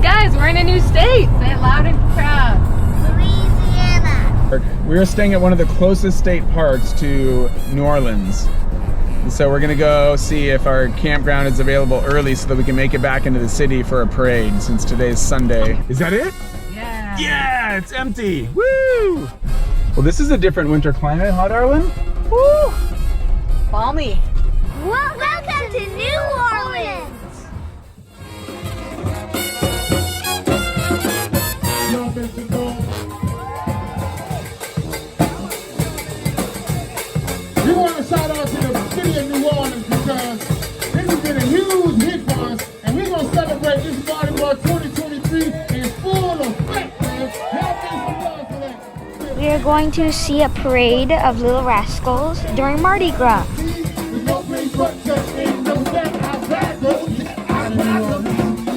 guys, we're in a new state. Say it loud and proud. Louisiana. We're staying at one of the closest state parks to New Orleans. And so we're gonna go see if our campground is available early so that we can make it back into the city for a parade since today's Sunday. Is that it? Yeah. Yeah, it's empty. Woo! Well, this is a different winter climate, huh, darling? Woo! Balmy. Welcome to New Orleans. We want to shout out to the city of New Orleans because this has been a huge hit for us, and we're going to celebrate this Mardi Gras 2023 in full effect, man. Help me some love for that. We are going to see a parade of Little Rascals during Mardi Gras. There's no place but just in the back outside road.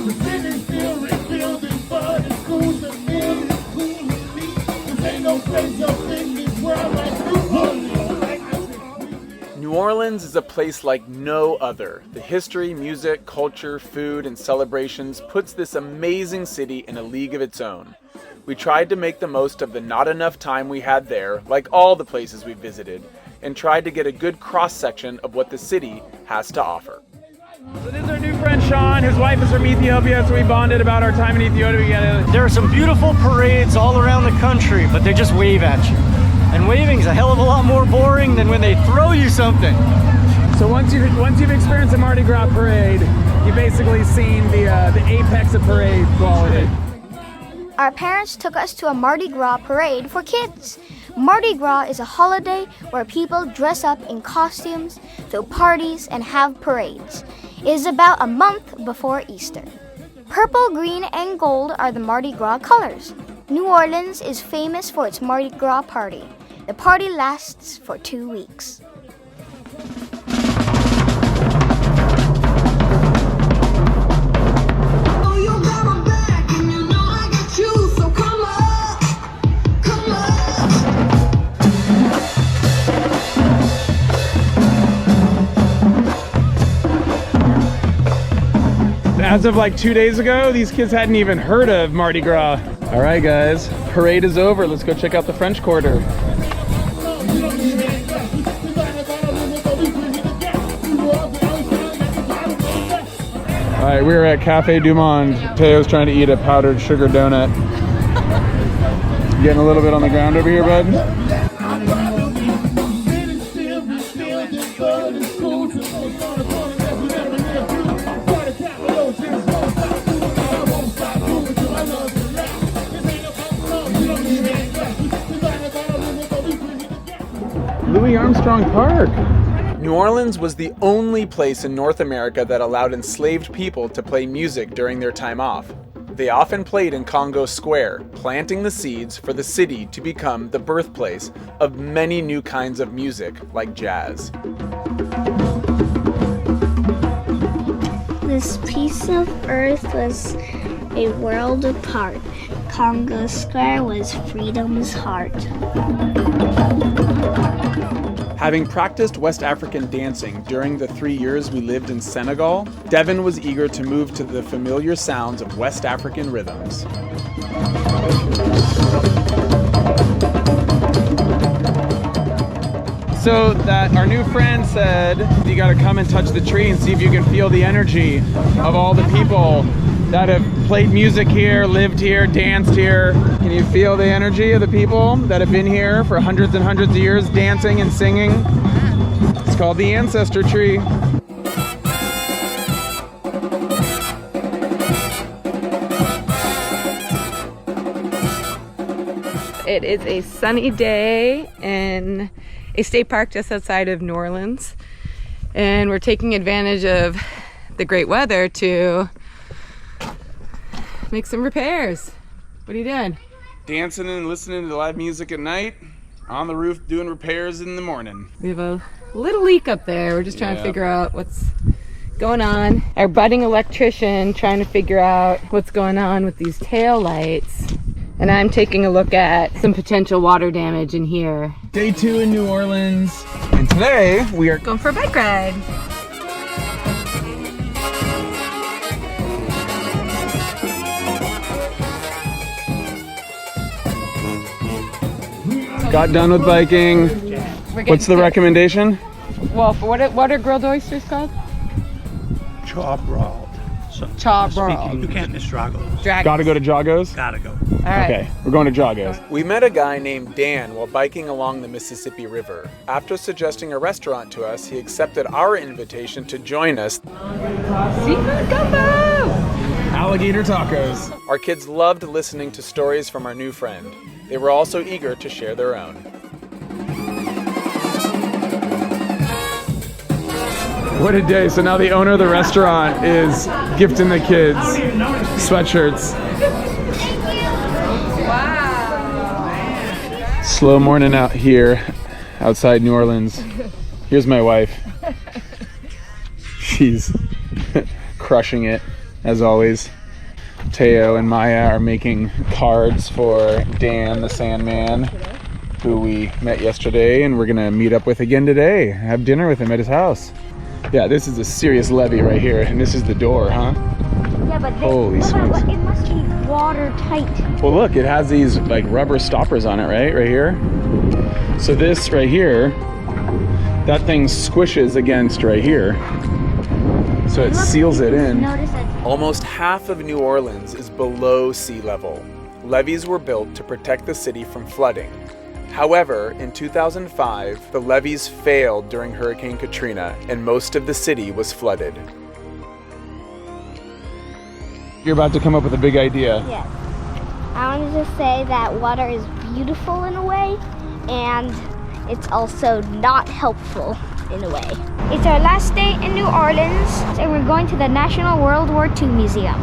The city still refills its fun and schools and fields and cool and neat. There ain't no place up in this world like New Orleans. New Orleans is a place like no other. The history, music, culture, food, and celebrations puts this amazing city in a league of its own. We tried to make the most of the not enough time we had there, like all the places we visited, and tried to get a good cross-section of what the city has to offer. So this is our new friend Sean. His wife is from Ethiopia, so we bonded about our time in Ethiopia. There are some beautiful parades all around the country, but they just wave at you. And waving's a hell of a lot more boring than when they throw you something. So once you've experienced a Mardi Gras parade, you've basically seen the apex of parade quality. Our parents took us to a Mardi Gras parade for kids. Mardi Gras is a holiday where people dress up in costumes, throw parties, and have parades. It is about a month before Easter. Purple, green, and gold are the Mardi Gras colors. New Orleans is famous for its Mardi Gras party. The party lasts for 2 weeks. As of like 2 days ago, these kids hadn't even heard of Mardi Gras. All right, guys, parade is over. Let's go check out the French Quarter. All right, we're at Cafe Du Monde. Teo's trying to eat a powdered sugar donut. Getting a little bit on the ground over here, bud? Louis Armstrong Park. New Orleans was the only place in North America that allowed enslaved people to play music during their time off. They often played in Congo Square, planting the seeds for the city to become the birthplace of many new kinds of music, like jazz. This piece of earth was a world apart. Congo Square was freedom's heart. Having practiced West African dancing during the 3 years we lived in Senegal, Devin was eager to move to the familiar sounds of West African rhythms. So that our new friend said, you gotta come and touch the tree and see if you can feel the energy of all the people that have played music here, lived here, danced here. Can you feel the energy of the people that have been here for hundreds and hundreds of years dancing and singing? It's called the ancestor tree. It is a sunny day in a state park just outside of New Orleans. And we're taking advantage of the great weather to make some repairs. What are you doing? Dancing and listening to live music at night, on the roof doing repairs in the morning. We have a little leak up there. We're just trying to figure out what's going on. Our budding electrician trying to figure out what's going on with these tail lights. And I'm taking a look at some potential water damage in here. Day 2 in New Orleans, and today we are Going for a bike ride. Got done with biking. What's the recommendation? Well, for what are grilled oysters called? Charbroiled. So, Charbroiled. you can't miss Dragos. Gotta go to Jogos? Gotta go. All right. Okay, we're going to Jogos. We met a guy named Dan while biking along the Mississippi River. After suggesting a restaurant to us, he accepted our invitation to join us. Seafood gumbo! Alligator tacos. Our kids loved listening to stories from our new friend. They were also eager to share their own. What a day. So now the owner of the restaurant is gifting the kids sweatshirts. Wow. Slow morning out here outside New Orleans. Here's my wife. She's crushing it as always. Teo and Maya are making cards for Dan the Sandman, who we met yesterday and we're gonna meet up with again today. Have dinner with him at his house. Yeah, this is a serious levee right here, and this is the door, huh? Yeah, but Holy smokes. it must be watertight. Well, look, it has these like rubber stoppers on it, right here. So this right here, that thing squishes against right here, so it seals it in. Notice that. Almost half of New Orleans is below sea level. Levees were built to protect the city from flooding. However, in 2005, the levees failed during Hurricane Katrina, and most of the city was flooded. You're about to come up with a big idea. Yes. I wanted to say that water is beautiful in a way, and it's also not helpful in a way. It's our last day in New Orleans, and we're going to the National World War II Museum.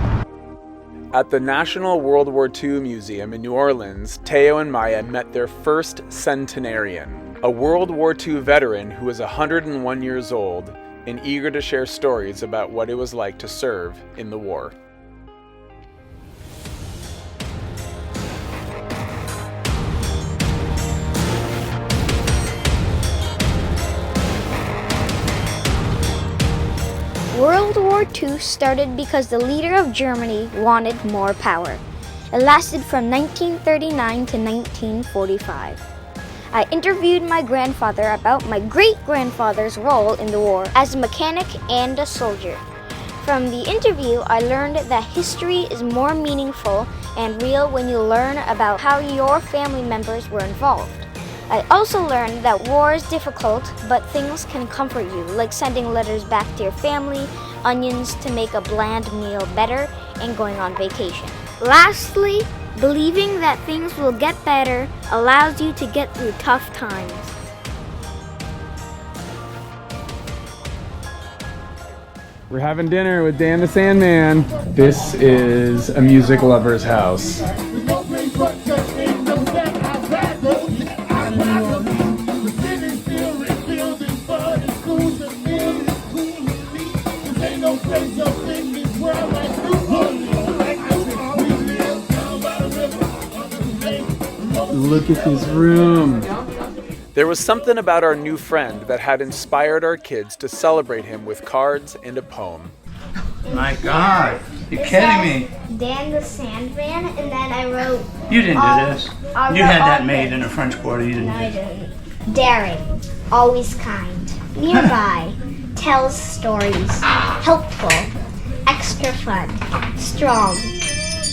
At the National World War II Museum in New Orleans, Teo and Maya met their first centenarian, a World War II veteran who was 101 years old and eager to share stories about what it was like to serve in the war. World War II started because the leader of Germany wanted more power. It lasted from 1939 to 1945. I interviewed my grandfather about my great-grandfather's role in the war as a mechanic and a soldier. From the interview, I learned that history is more meaningful and real when you learn about how your family members were involved. I also learned that war is difficult, but things can comfort you, like sending letters back to your family, onions to make a bland meal better, and going on vacation. Lastly, believing that things will get better allows you to get through tough times. We're having dinner with Dan the Sandman. This is a music lover's house. Look at this room. There was something about our new friend that had inspired our kids to celebrate him with cards and a poem. My God, you're kidding me. Dan the Sandman, and then I wrote... You didn't do this. I You wrote had that all made this. in a French Quarter. You didn't No, do I it. didn't. Daring, always kind, nearby, tells stories, helpful, extra fun, strong,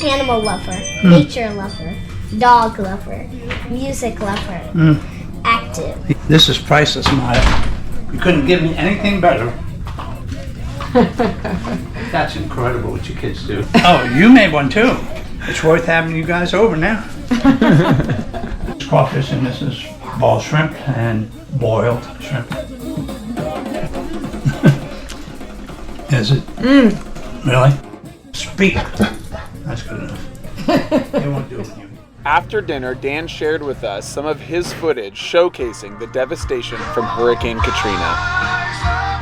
animal lover, nature lover, dog lover, music lover, active. This is priceless, Maya. You couldn't give me anything better. That's incredible what you kids do. Oh, you made one too. It's worth having you guys over now. It's crawfish and this is ball shrimp and boiled shrimp. Is it? Really? Speak. That's good enough. They won't do it with you. After dinner, Dan shared with us some of his footage showcasing the devastation from Hurricane Katrina.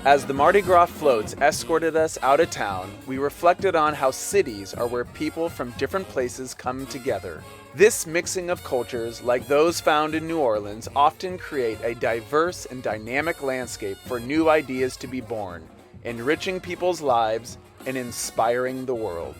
As the Mardi Gras floats escorted us out of town, we reflected on how cities are where people from different places come together. This mixing of cultures, like those found in New Orleans, often create a diverse and dynamic landscape for new ideas to be born, enriching people's lives and inspiring the world.